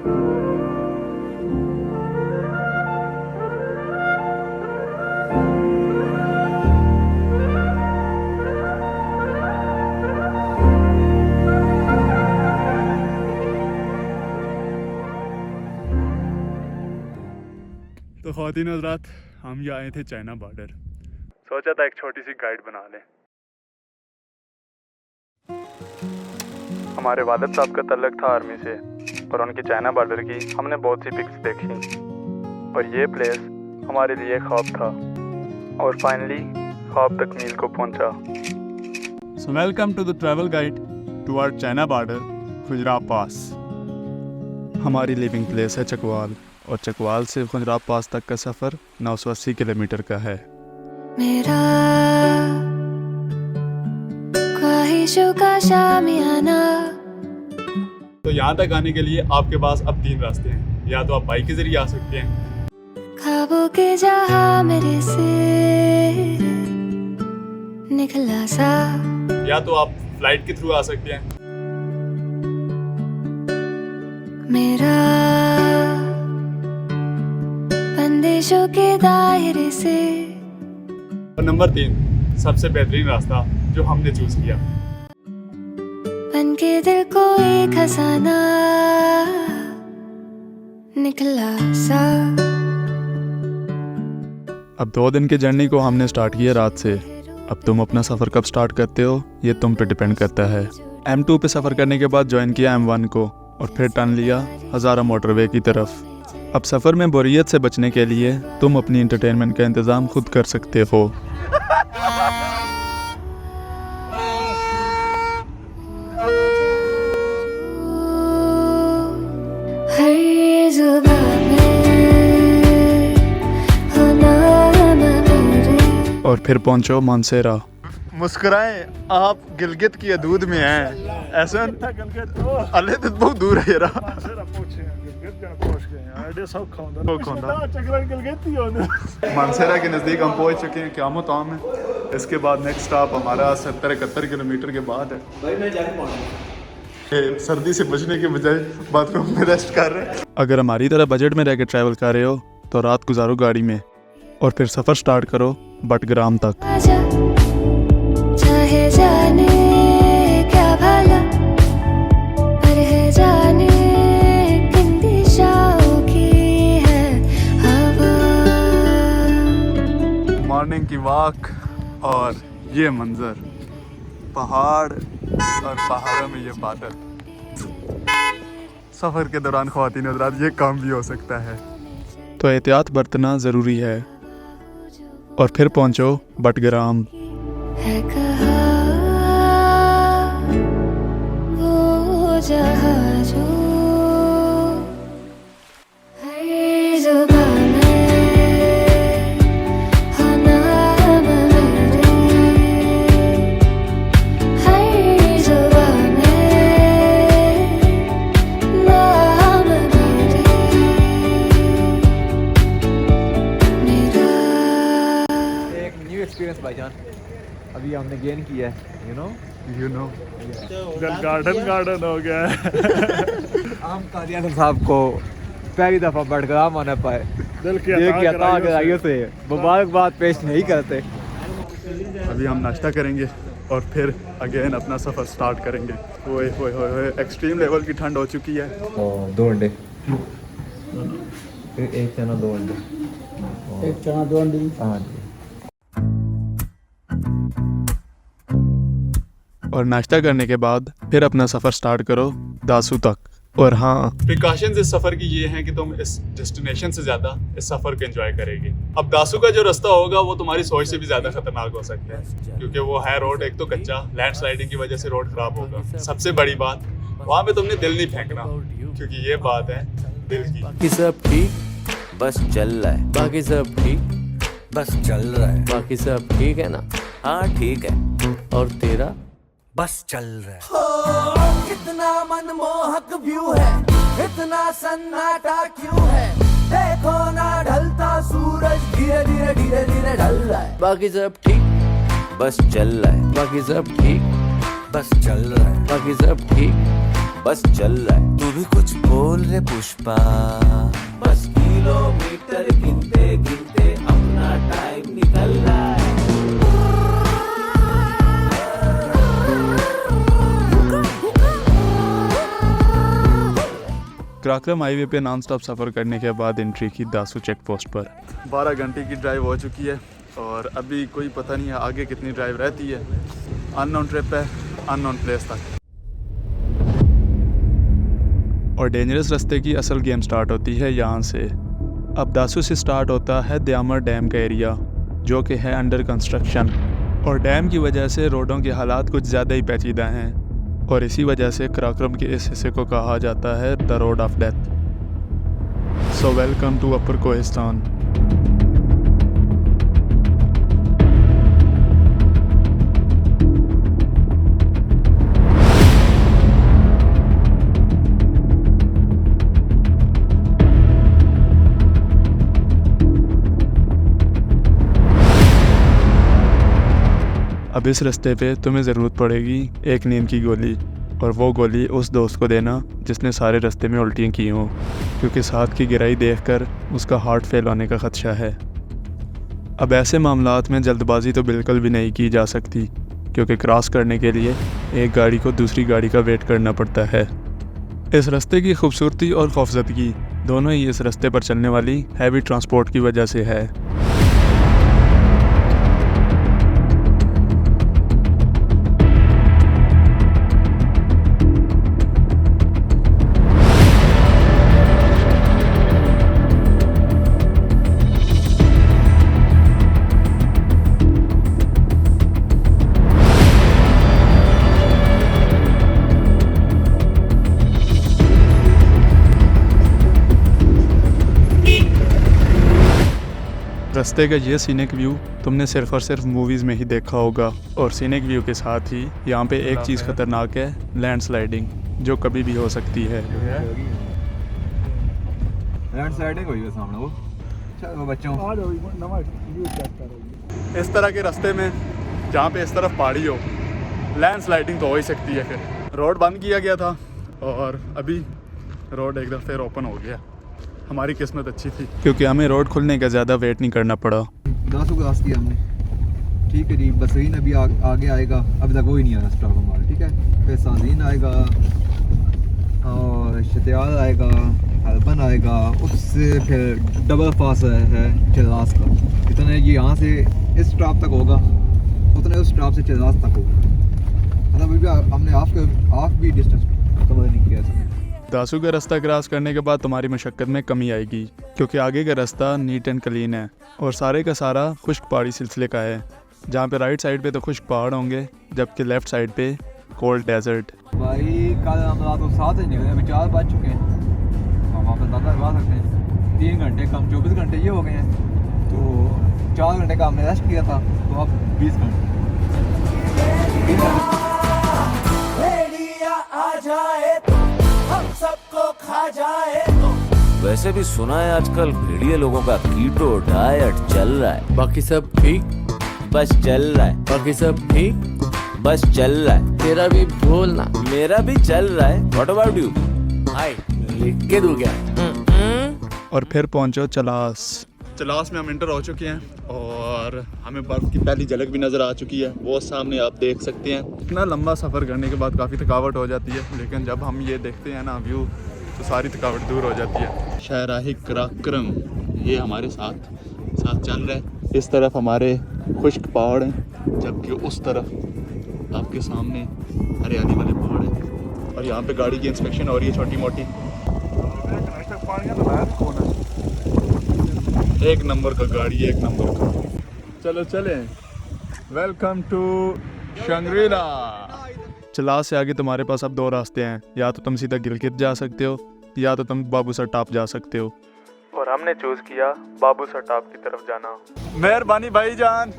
तो ख़वातीन हज़रात, हम ये आए थे चाइना बॉर्डर। सोचा था एक छोटी सी गाइड बना लें। हमारे वालिद साहब का तल्लुक़ था आर्मी से और उनकी चाइना बॉर्डर की हमने बहुत सी पिक्स देखी और ये प्लेस हमारे लिए ख्वाब था और फाइनली ख्वाब तकमील को पहुंचा। So welcome to the travel guide toward China border, Khunjerab pass. हमारी लिविंग प्लेस है चकवाल और चकवाल से खुजराब पास तक का सफ़र 980 किलोमीटर का है। मेरा ख्वाहिशों का शामियाना। तो यहाँ तक आने के लिए आपके पास अब 3 रास्ते हैं। या तो आप बाइक के जरिए आ सकते हैं, ख्वाबों के जहां मेरे से निकला सा, या तो आप फ्लाइट के थ्रू आ सकते हैं। मेरा बंदिशों के दायरे से। और नंबर 3 सबसे बेहतरीन रास्ता जो हमने चूज किया, बन के दिल को एक खजाना निकला सा। अब 2 दिन की जर्नी को हमने स्टार्ट किया रात से। अब तुम अपना सफ़र कब स्टार्ट करते हो ये तुम पे डिपेंड करता है। M2 पे सफ़र करने के बाद ज्वाइन किया M1 को और फिर टर्न लिया हज़ारा मोटरवे की तरफ। अब सफ़र में बोरियत से बचने के लिए तुम अपनी इंटरटेनमेंट का इंतज़ाम खुद कर सकते हो। हर जुबान में हो नाम मेरे। और फिर पहुंचो मानसेरा। मुस्कुराएं, आप गिलगित की हदूद में हैं। ऐसा अले तो बहुत दूर है यार। मानसेरा के नज़दीक हम पहुंच चुके हैं, क्या मुताम है। इसके बाद नेक्स्ट स्टॉप हमारा 70-71 किलोमीटर के बाद है। सर्दी से बचने के बजाय बाथरूम में रेस्ट कर रहे हैं। अगर हमारी तरह बजट में रह के ट्रैवल कर रहे हो तो रात गुजारो गाड़ी में और फिर सफ़र स्टार्ट करो बटग्राम तक। आजा, चाहे जाने क्या भला, पर है जाने किन दिशाओं की है हवा। मॉर्निंग की वॉक और ये मंजर, पहाड़ और पहाड़ों में ये बादल। सफ़र के दौरान ख़वातीन हज़रात ये काम भी हो सकता है, तो एहतियात बरतना ज़रूरी है। और फिर पहुंचो बटग्राम। है कहाँ वो जहाँ जो हर जुबान में हो नाम मेरे। हर जुबान में नाम मेरे। मेरा एक न्यू एक्सपीरियंस भाईजान अभी हमने गेन किया है, यू नो गार्डन हो गया है। आम कादियानी साहब को पहली दफ़ा बटग्राम आने पाए दिल की गहराइयों से मुबारकबाद पेश नहीं करते। अभी हम नाश्ता करेंगे और फिर अगेन अपना सफ़र स्टार्ट करेंगे। ओए होए होए, एक्सट्रीम लेवल की ठंड हो चुकी है। 2 अंडे, एक चना 2 अंडे, एक चना 2 अंडे। हाँ जी। और नाश्ता करने के बाद फिर अपना सफ़र स्टार्ट करो दासू तक। और हाँ, प्रिकॉशंस इस सफ़र की ये हैं कि तुम इस डेस्टिनेशन से ज़्यादा इस सफ़र को एंजॉय करेंगे। अब दासू का जो रास्ता होगा वो तुम्हारी सोच से भी ज़्यादा खतरनाक हो सकता है, क्योंकि वो है रोड एक तो कच्चा, लैंडस्लाइडिंग की वजह से रोड ख़राब होगा। सबसे बड़ी बात, वहाँ पे तुमने दिल नहीं फेंकना, क्योंकि ये बात है दिल की। बाकी सब ठीक बस चल रहा है, बाकी सब ठीक बस चल रहा है, बाकी सब ठीक है ना? हाँ ठीक है। और तेरा बस चल रहा है। कितना मनमोहक व्यू है, इतना सन्नाटा क्यों है, देखो ना ढलता सूरज धीरे धीरे धीरे धीरे ढल रहा है। बाकी सब ठीक बस चल रहा है, बाकी सब ठीक बस चल रहा है, बाकी सब ठीक बस चल रहा है। तू भी कुछ बोल रे पुष्पा, बस किलोमीटर गिनते गिनते अपना टाइम निकल रहा है। कराक्रम हाईवे पे नॉन स्टॉप सफ़र करने के बाद एंट्री की दासू चेक पोस्ट पर। 12 घंटे की ड्राइव हो चुकी है और अभी कोई पता नहीं है आगे कितनी ड्राइव रहती है। अननोन ट्रिप है, अननोन प्लेस तक। और डेंजरस रास्ते की असल गेम स्टार्ट होती है यहाँ से। अब दासू से स्टार्ट होता है द्यामर डैम का एरिया, जो कि है अंडर कंस्ट्रक्शन। और डैम की वजह से रोडों के हालात कुछ ज़्यादा ही पेचीदा हैं और इसी वजह से कराक्रम के इस हिस्से को कहा जाता है the road of death. So welcome to upper Kohistan. अब इस रास्ते पे तुम्हें ज़रूरत पड़ेगी एक नींद की गोली, और वो गोली उस दोस्त को देना जिसने सारे रास्ते में उल्टियाँ की हों, क्योंकि साथ की गिराई देखकर उसका हार्ट फेल होने का ख़दशा है। अब ऐसे मामलात में जल्दबाजी तो बिल्कुल भी नहीं की जा सकती, क्योंकि क्रॉस करने के लिए एक गाड़ी को दूसरी गाड़ी का वेट करना पड़ता है। इस रास्ते की खूबसूरती और खौफजदगी दोनों ही इस रास्ते पर चलने वाली हैवी ट्रांसपोर्ट की वजह से है। रास्ते का ये सीनिक व्यू तुमने सिर्फ और सिर्फ मूवीज़ में ही देखा होगा। और सीनिक व्यू के साथ ही यहाँ पे एक चीज़ ख़तरनाक है, लैंडस्लाइडिंग, जो कभी भी हो सकती है। लैंडस्लाइडिंग हुई है सामने वो। चलो बच्चों, इस तरह के रास्ते में जहाँ पे इस तरफ पहाड़ी हो, लैंडस्लाइडिंग तो हो ही सकती है। फिर रोड बंद किया गया था और अभी रोड एक दफ़ा फिर ओपन हो गया। हमारी किस्मत अच्छी थी क्योंकि हमें रोड खुलने का ज़्यादा वेट नहीं करना पड़ा। दासू क्रॉस किया हमने, ठीक है जी। बसरीन अभी आगे आएगा, अभी तक वो ही नहीं आया स्टॉप हमारा, ठीक है। फिर साजीन आएगा और शतियाल आएगा, हरबन आएगा, उससे फिर डबल फास है चिरास का। इतने ये यहाँ से इस स्टॉप तक होगा, उतने उस स्टॉप से चिरास तक होगा। मतलब अभी हमने हाफ भी डिस्टेंस कवर नहीं किया इसमें। दासू का रास्ता क्रॉस करने के बाद तुम्हारी मशक्क़त में कमी आएगी, क्योंकि आगे का रास्ता नीट एंड क्लीन है और सारे का सारा खुश्क पहाड़ी सिलसिले का है, जहाँ पे राइट साइड पे तो खुश्क पहाड़ होंगे, जबकि लेफ़्ट साइड पे कोल्ड डेजर्ट। भाई कल हम रात को 7 बजे निकले, अभी 4 बज चुके हैं। हम वापस ज़्यादा लगा सकते हैं, 3 घंटे कम 24 घंटे ये हो गए हैं। तो 4 घंटे का हमने रेस्ट किया था, तो अब 20 घंटे। आ जाए तो हम सबको खा जाए तो। वैसे भी सुना है आजकल भेड़िए लोगों का कीटो डाइट चल रहा है। बाकी सब ठीक, बस चल रहा है। बाकी सब ठीक, बस चल रहा है। तेरा भी बोलना, मेरा भी चल रहा है। What about you? हाय, लिख के दूं क्या? और फिर पहुंचो चलास। चलास में हम इंटर हो चुके हैं और हमें बर्फ़ की पहली झलक भी नज़र आ चुकी है, वो सामने आप देख सकते हैं। इतना लंबा सफ़र करने के बाद काफ़ी थकावट हो जाती है, लेकिन जब हम ये देखते हैं ना व्यू, तो सारी थकावट दूर हो जाती है। शाहराही कराक्रम ये हमारे साथ चल रहा है। इस तरफ हमारे खुश्क पहाड़ हैं, जबकि उस तरफ आपके सामने हरियाली वाले पहाड़ हैं। और यहाँ पे गाड़ी की इंस्पेक्शन हो रही है छोटी मोटी। एक नंबर का गाड़ी, एक नंबर का। चलो चलें। Welcome to Shangrila. चलास से आगे तुम्हारे पास अब 2 रास्ते हैं, या तो तुम सीधा गिलगित जा सकते हो या तो तुम बाबूसर टॉप जा सकते हो। और हमने चूज़ किया बाबूसर टॉप की तरफ जाना। मेहरबानी भाईजान,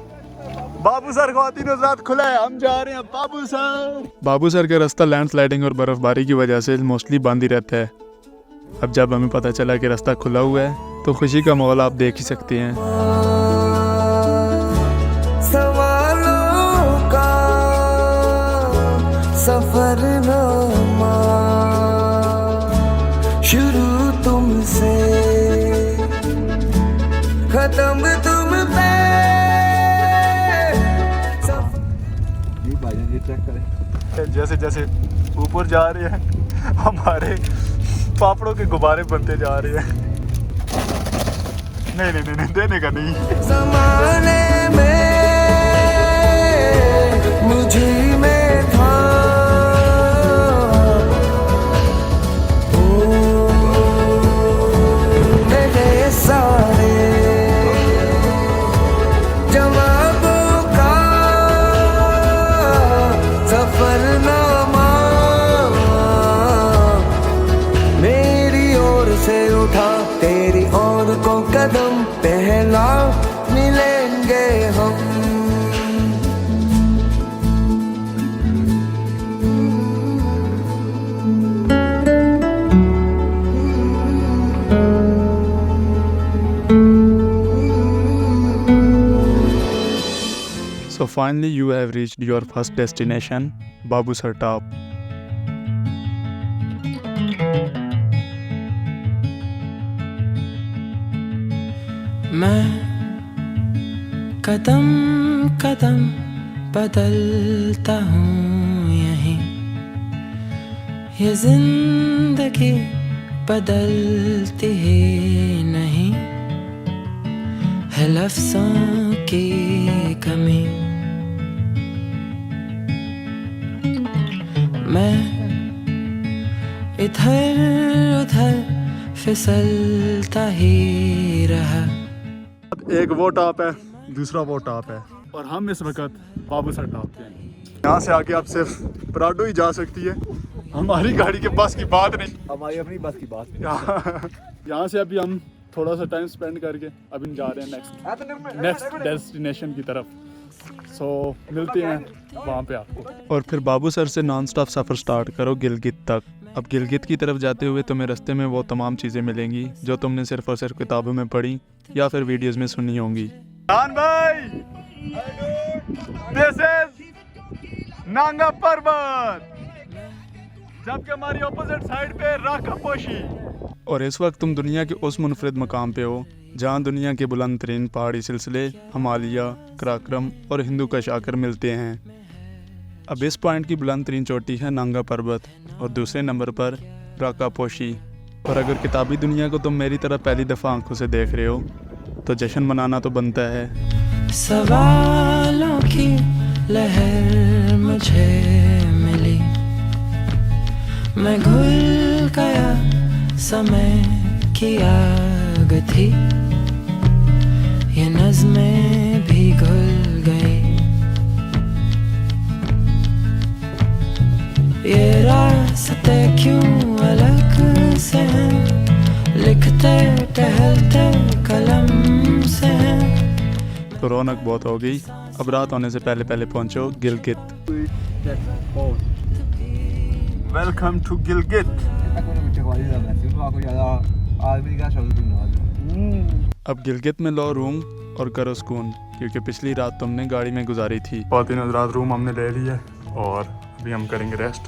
बाबूसर ख्वातीन हज़रात खुला है, हम जा रहे हैं बाबूसर। बाबूसर का रास्ता लैंडस्लाइडिंग और बर्फ़बारी की वजह से मोस्टली बंद ही रहता है। अब जब हमें पता चला कि रास्ता खुला हुआ है, तो खुशी का माहौल आप देख ही सकते हैं। सवालों का सफरनामा शुरू कदम तुम पे। ये भाईजान ये चेक करें। जैसे जैसे ऊपर जा रहे हैं हमारे पापड़ों के गुब्बारे बनते जा रहे हैं। नहीं नहीं नहीं, नहीं देने का नहीं। ज़माने में मुझे में था मेरे सारे जवाबों का सफरनामा मेरी ओर से उठा, तेरी ओर को कदम पहला मिलेंगे हम। So finally you have reached your first destination, Babusar Top. मैं कदम कदम बदलता हूँ यहीं, ये जिंदगी बदलती ही नहीं है लफ्ज़ों की कमी। मैं इधर उधर फिसलता ही रहा। एक वो टॉप है, दूसरा वो टॉप है, और हम इस वक्त बाबूसर टॉप पे हैं। यहाँ से आगे आप सिर्फ पराडो ही जा सकती है, हमारी गाड़ी के बस की बात नहीं, हमारी अपनी बस की बात। यहाँ से अभी हम थोड़ा सा टाइम स्पेंड करके अभी जा रहे हैं नेक्स्ट डेस्टिनेशन की तरफ। सो मिलते हैं वहाँ पे आपको। और फिर बाबूसर से नॉन स्टॉप सफ़र स्टार्ट करो गिलगित तक। अब गिलगित की तरफ जाते हुए तुम्हें रास्ते में वो तमाम चीज़ें मिलेंगी जो तुमने सिर्फ और सिर्फ किताबों में पढ़ी या फिर वीडियोज़ में सुनी होंगी। खान भाई, दिस इज नांगा पर्वत, जबकि हमारी ऑपोजिट साइड पे राकापोशी। और इस वक्त तुम दुनिया के उस मुनफरिद मकाम पे हो जहाँ दुनिया के बुलंद तरीन पहाड़ी सिलसिले हिमालय, कराक्रम और हिंदू कशाकर मिलते हैं। अब इस पॉइंट की बुलंद तरीन चोटी है नांगा पर्वत और दूसरे नंबर पर राकापोशी। और अगर किताबी दुनिया को तुम मेरी तरह पहली दफ़ा आंखों से देख रहे हो तो जश्न मनाना तो बनता है। सवालों की लहर मुझे मिली, मैं घुल गया, समय की आग थी, ये नज़्में भी घुल गई। ये रास्ते क्यों अलग से हैं, लिखते टहलते कलम से हैं। तो रौनक बहुत हो गई, अब रात होने से पहले पहले पहुंचो गिलगित। Welcome to Gilgit. अब गिलगित में लो रूम और करो सुकून, क्योंकि पिछली रात तुमने गाड़ी में गुजारी थी। खातिन हज़रात, रूम हमने ले लिया है और अभी हम करेंगे रेस्ट।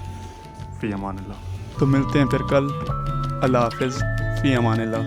फी अमान अल्लाह। तो मिलते हैं फिर कल। अल्लाह हाफिज़, फी अमान अल्लाह।